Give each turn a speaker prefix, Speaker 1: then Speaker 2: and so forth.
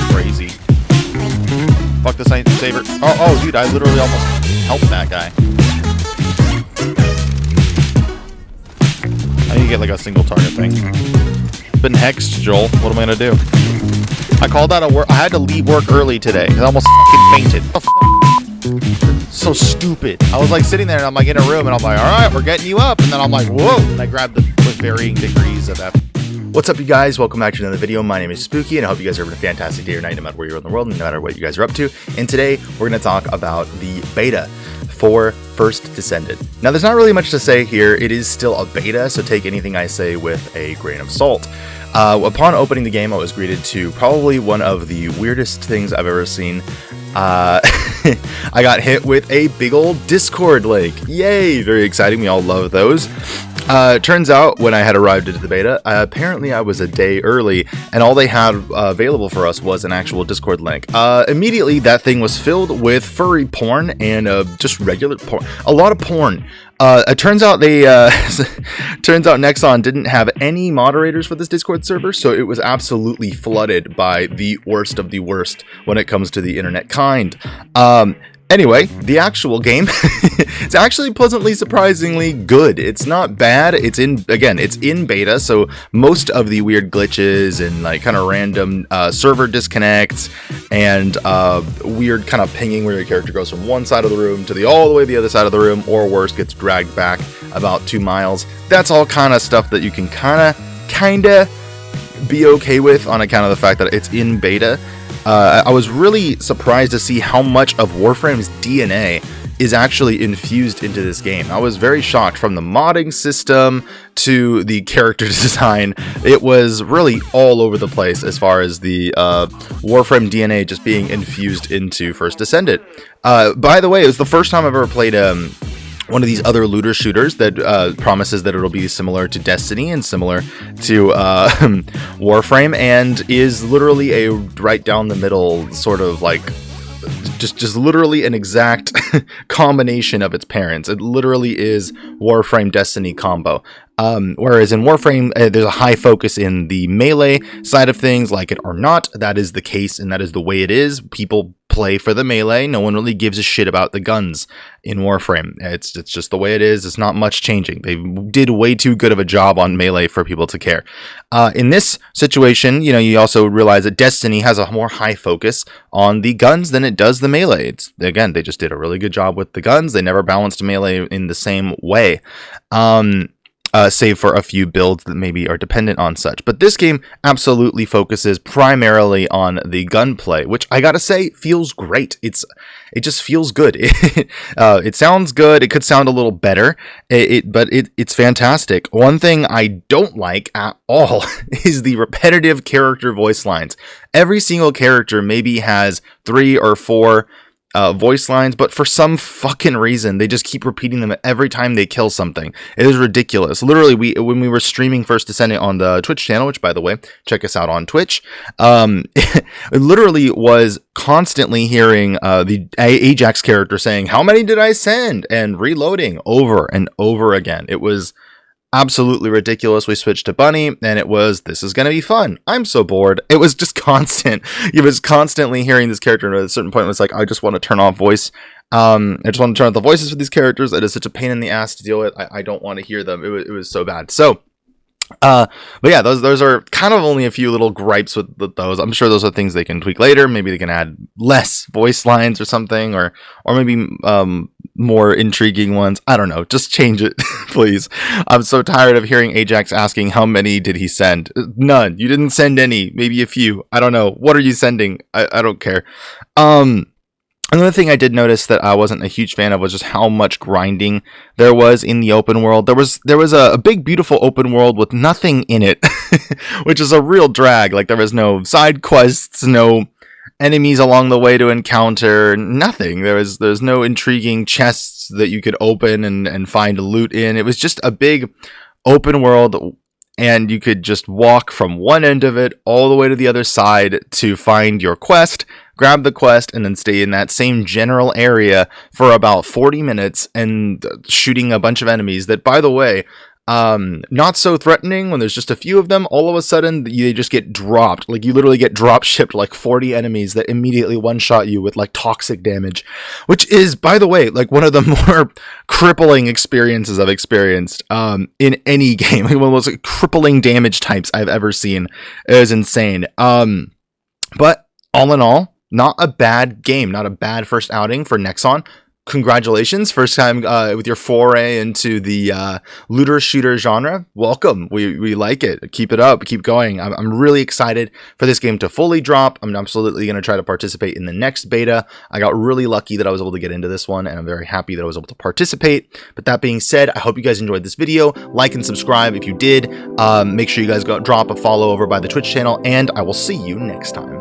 Speaker 1: Crazy. Fuck this ain't saber. Oh, dude, I literally almost helped that guy. I need to get like a single target thing. Been hexed, Joel. What am I gonna do? I called out of work. I had to leave work early today because I almost fucking fainted. So stupid. I was like sitting there and I'm like in a room and I'm like, all right, we're getting you up. And then I'm like, whoa. And I grabbed the with varying degrees of that. What's up, you guys? Welcome back to another video. My name is Spooky, and I hope you guys are having a fantastic day or night, no matter where you're in the world, and no matter what you guys are up to. And today, we're going to talk about the beta for First Descendant. Now, there's not really much to say here. It is still a beta, so take anything I say with a grain of salt. Upon opening the game, I was greeted to probably one of the weirdest things I've ever seen. I got hit with a big old Discord link. Yay! Very exciting. We all love those. Turns out when I had arrived into the beta, apparently I was a day early, and all they had available for us was an actual Discord link. Immediately, that thing was filled with furry porn and just regular porn. A lot of porn. It turns out turns out Nexon didn't have any moderators for this Discord server, so it was absolutely flooded by the worst of the worst when it comes to the internet kind. Anyway, the actual game, it's actually pleasantly surprisingly good. It's not bad. It's in beta, so most of the weird glitches and like kind of random server disconnects and weird kind of pinging where your character goes from one side of the room to all the way to the other side of the room, or worse, gets dragged back about 2 miles. That's all kind of stuff that you can kind of be okay with on account of the fact that it's in beta. I was really surprised to see how much of Warframe's DNA is actually infused into this game. I was very shocked, from the modding system to the character design. It was really all over the place as far as the Warframe DNA just being infused into First Descendant. By the way, it was the first time I've ever played one of these other looter shooters that promises that it'll be similar to Destiny and similar to Warframe, and is literally a right down the middle sort of like just literally an exact combination of its parents. It literally is Warframe Destiny combo. Whereas in Warframe, there's a high focus in the melee side of things, like it or not. That is the case, and that is the way it is. People play for the melee. No one really gives a shit about the guns in Warframe. It's just the way it is. It's not much changing. They did way too good of a job on melee for people to care. In this situation, you also realize that Destiny has a more high focus on the guns than it does the melee. Again, they just did a really good job with the guns. They never balanced melee in the same way. Save for a few builds that maybe are dependent on such. But this game absolutely focuses primarily on the gunplay, which I gotta say feels great. It just feels good. It sounds good. It could sound a little better, but it's fantastic. One thing I don't like at all is the repetitive character voice lines. Every single character maybe has 3 or 4 voice lines, but for some fucking reason they just keep repeating them every time they kill something. It is ridiculous. Literally, when we were streaming First Descendant on the Twitch channel, which, by the way, check us out on Twitch, it literally was constantly hearing the Ajax character saying, "How many did I send?" and reloading over and over again. It was absolutely ridiculous. We switched to Bunny, and it was, "This is gonna be fun. I'm so bored." It was just constant. It was constantly hearing this character, and at a certain point it was like, I just want to turn off voice. I just want to turn off the voices for these characters. It is such a pain in the ass to deal with. I don't want to hear them. It was so bad. So but yeah, those are kind of only a few little gripes with those. I'm sure those are things they can tweak later. Maybe they can add less voice lines or something, or maybe more intriguing ones. I don't know. Just change it, please. I'm so tired of hearing Ajax asking, "How many did he send?" None. You didn't send any. Maybe a few. I don't know. What are you sending? I don't care. Another thing I did notice that I wasn't a huge fan of was just how much grinding there was in the open world. There was a big, beautiful open world with nothing in it, which is a real drag. Like, there was no side quests, no enemies along the way to encounter, nothing. There's no intriguing chests that you could open and find loot in. It was just a big open world, and you could just walk from one end of it all the way to the other side to find your quest, grab the quest, and then stay in that same general area for about 40 minutes and shooting a bunch of enemies that, by the way, Not so threatening when there's just a few of them. All of a sudden, they just get dropped. Like, you literally get drop shipped like 40 enemies that immediately one-shot you with like toxic damage, which is, by the way, like one of the more crippling experiences I've experienced in any game. Like, one of the most crippling damage types I've ever seen. It was insane. But all in all, not a bad game, not a bad first outing for Nexon. Congratulations, first time with your foray into the looter shooter genre. Welcome. We like it. Keep it up. Keep going. I'm really excited for this game to fully drop. I'm absolutely going to try to participate in the next beta. I got really lucky that I was able to get into this one, and I'm very happy that I was able to participate. But that being said, I hope you guys enjoyed this video. Like and subscribe if you did. Make sure you guys drop a follow over by the Twitch channel, and I will see you next time.